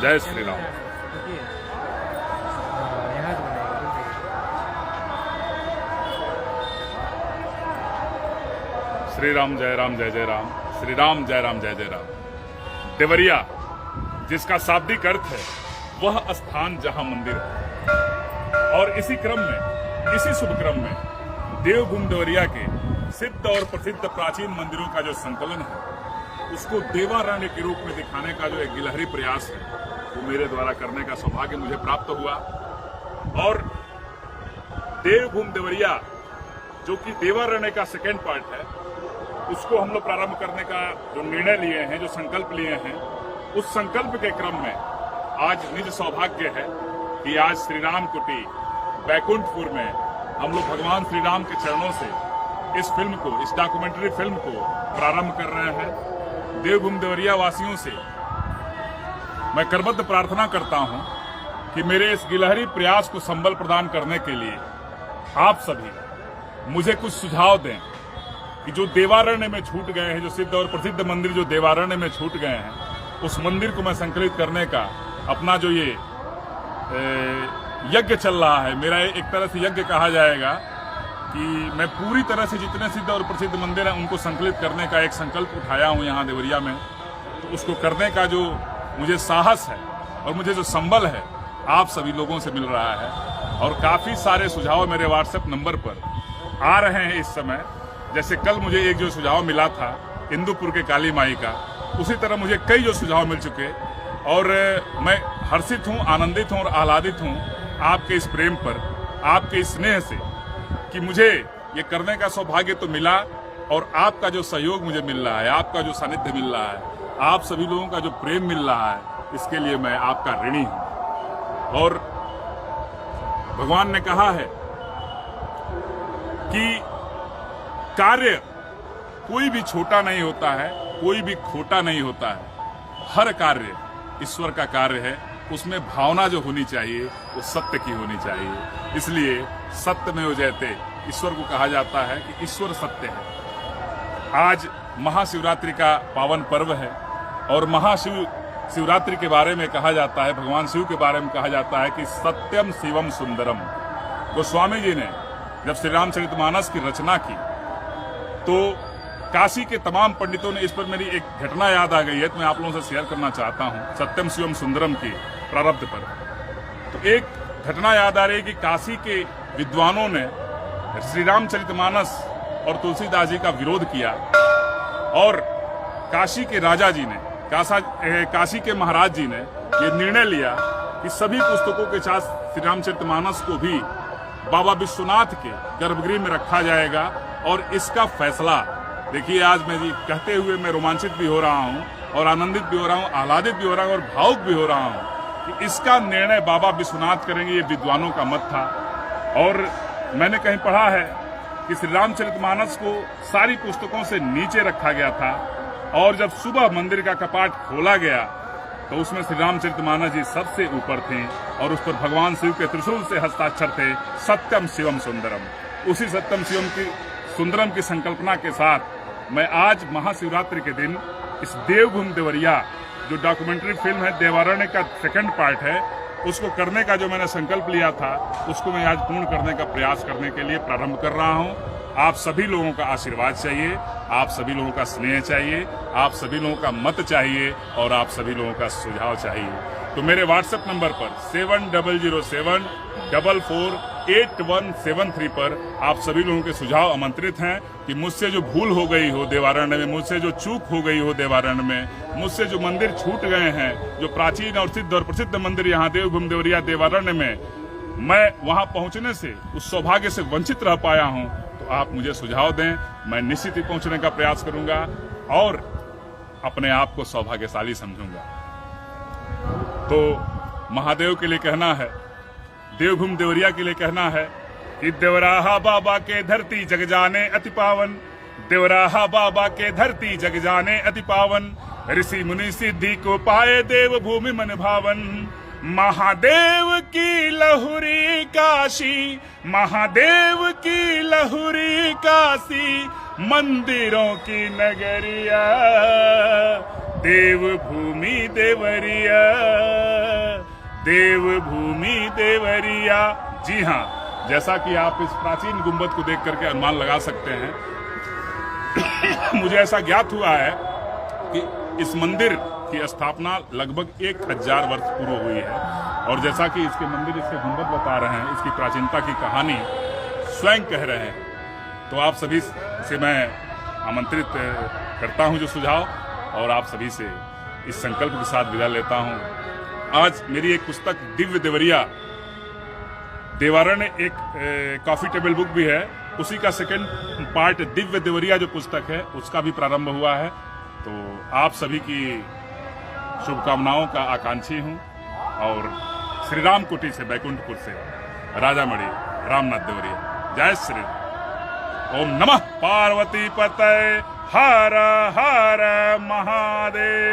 जय श्री राम। श्री राम जय राम जय जय राम, श्री राम जय राम जय जय राम। देवरिया, जिसका शाब्दिक अर्थ है वह स्थान जहां मंदिर है, और इसी क्रम में, इसी शुभ क्रम में देवभूमि देवरिया के सिद्ध और प्रसिद्ध प्राचीन मंदिरों का जो संकलन है, उसको देवारण्य के रूप में दिखाने का जो एक गिलहरी प्रयास है, वो मेरे द्वारा करने का सौभाग्य मुझे प्राप्त हुआ। और देवभूमि देवरिया जो कि देवारण्य का सेकेंड पार्ट है, उसको हम लोग प्रारंभ करने का जो निर्णय लिए हैं, जो संकल्प लिए हैं, उस संकल्प के क्रम में आज निज सौभाग्य है कि आज श्री राम कुटी बैकुंठपुर में हम लोग भगवान श्री राम के चरणों से इस फिल्म को, इस डॉक्यूमेंट्री फिल्म को प्रारंभ कर रहे हैं। देवभूमि देवरिया वासियों से मैं करबद्ध प्रार्थना करता हूं कि मेरे इस गिलहरी प्रयास को संबल प्रदान करने के लिए आप सभी मुझे कुछ सुझाव दें कि जो देवारण्य में छूट गए हैं, जो सिद्ध और प्रसिद्ध मंदिर जो देवारण्य में छूट गए हैं, उस मंदिर को मैं संकलित करने का अपना जो ये यज्ञ चल रहा है, मेरा एक तरह से यज्ञ कहा जाएगा कि मैं पूरी तरह से जितने सिद्ध और प्रसिद्ध मंदिर हैं उनको संकलित करने का एक संकल्प उठाया हूं यहाँ देवरिया में। तो उसको करने का जो मुझे साहस है और मुझे जो संबल है, आप सभी लोगों से मिल रहा है। और काफी सारे सुझाव मेरे व्हाट्सएप नंबर पर आ रहे हैं इस समय। जैसे कल मुझे एक जो सुझाव मिला था इंदुपुर के काली माई का, उसी तरह मुझे कई जो सुझाव मिल चुके, और मैं हर्षित हूं, आनंदित हूं और आह्लादित हूं आपके इस प्रेम पर, आपके इस स्नेह से, कि मुझे ये करने का सौभाग्य तो मिला और आपका जो सहयोग मुझे मिल रहा है, आपका जो सानिध्य मिल रहा है, आप सभी लोगों का जो प्रेम मिल रहा है, इसके लिए मैं आपका ऋणी हूं। और भगवान ने कहा है कि कार्य कोई भी छोटा नहीं होता है, कोई भी खोटा नहीं होता है। हर कार्य ईश्वर का कार्य है, उसमें भावना जो होनी चाहिए वो सत्य की होनी चाहिए। इसलिए सत्य में जयते ईश्वर को कहा जाता है कि ईश्वर सत्य है। आज महाशिवरात्रि का पावन पर्व है और महाशिवरात्रि के बारे में कहा जाता है, भगवान शिव के बारे में कहा जाता है कि सत्यम शिवम सुंदरम। गोस्वामी जी ने जब श्री रामचरितमानस की रचना की तो काशी के तमाम पंडितों ने, इस पर मेरी एक घटना याद आ गई है तो मैं आप लोगों से शेयर करना चाहता हूं, सत्यम शिवम सुंदरम की प्रारब्ध पर। तो एक घटना याद आ रही है कि काशी के विद्वानों ने श्री रामचरितमानस और तुलसीदास जी का विरोध किया, और काशी के राजा जी ने, काशी के महाराज जी ने ये निर्णय लिया कि सभी पुस्तकों के साथ श्री रामचरितमानस को भी बाबा विश्वनाथ के गर्भगृह में रखा जाएगा। और इसका फैसला, देखिए आज मैं जी कहते हुए मैं रोमांचित भी हो रहा हूं और आनंदित भी हो रहा हूं, आह्लादित भी हो रहा हूं और भावुक भी हो रहा हूं कि इसका निर्णय बाबा विश्वनाथ करेंगे, ये विद्वानों का मत था। और मैंने कहीं पढ़ा है कि श्री रामचरितमानस को सारी पुस्तकों से नीचे रखा गया था, और जब सुबह मंदिर का कपाट खोला गया तो उसमें श्री रामचरितमानस जी सबसे ऊपर थे, और उस पर भगवान शिव के त्रिशूल से हस्ताक्षर थे, सत्यम शिवम सुंदरम। उसी सत्यम शिवम की सुंदरम की संकल्पना के साथ मैं आज महाशिवरात्रि के दिन इस देवभूमि देवरिया जो डॉक्यूमेंट्री फिल्म है, देवारण्य का सेकंड पार्ट है, उसको करने का जो मैंने संकल्प लिया था, उसको मैं आज पूर्ण करने का प्रयास करने के लिए प्रारंभ कर रहा हूं। आप सभी लोगों का आशीर्वाद चाहिए, आप सभी लोगों का स्नेह चाहिए, आप सभी लोगों का मत चाहिए, और आप सभी लोगों का सुझाव चाहिए। तो मेरे व्हाट्सएप नंबर पर 7007448173 पर आप सभी लोगों के सुझाव आमंत्रित हैं कि मुझसे जो भूल हो गई हो देवारण्य में, मुझसे जो चूक हो गई हो देवारण्य में, मुझसे जो मंदिर छूट गए हैं, जो प्राचीन और सिद्ध और प्रसिद्ध मंदिर यहाँ देवभूमि देवरिया देवारण्य में, मैं वहां पहुंचने से, उस सौभाग्य से वंचित रह पाया हूं, तो आप मुझे सुझाव दें। मैं निश्चित ही पहुंचने का प्रयास करूंगा और अपने आप को सौभाग्यशाली समझूंगा। तो महादेव के लिए कहना है, देवभूमि देवरिया के लिए कहना है कि देवराहा बाबा के धरती जग जाने अति पावन, देवराहा बाबा के धरती जग जाने अति पावन, ऋषि मुनि सिद्धि को पाए देवभूमि मन भावन। महादेव की लहुरी काशी, महादेव की लहुरी काशी, मंदिरों की नगरिया, देवभूमि देवरिया, देवभूमि देवरिया। जी हाँ, जैसा कि आप इस प्राचीन गुंबद को देख करके अनुमान लगा सकते हैं, मुझे ऐसा ज्ञात हुआ है कि इस मंदिर की स्थापना लगभग 1000 वर्ष पूर्व हुई है। और जैसा कि इसके मंदिर, इसके गुंबद बता रहे हैं, इसकी प्राचीनता की कहानी स्वयं कह रहे हैं, तो आप सभी से मैं आमंत्रित करता हूं जो सुझाव, और आप सभी से इस संकल्प के साथ विदा लेता हूं। आज मेरी एक पुस्तक दिव्य देवरिया, देवारण्य एक कॉफी टेबल बुक भी है, उसी का सेकंड पार्ट दिव्य देवरिया जो पुस्तक है उसका भी प्रारंभ हुआ है। तो आप सभी की शुभकामनाओं का आकांक्षी हूं, और श्री राम कुटी से, बैकुंठपुर से राजामणि रामनाथ देवरिया। जय श्री राम। ओम नमः पार्वती पतये, हर हर महादेव।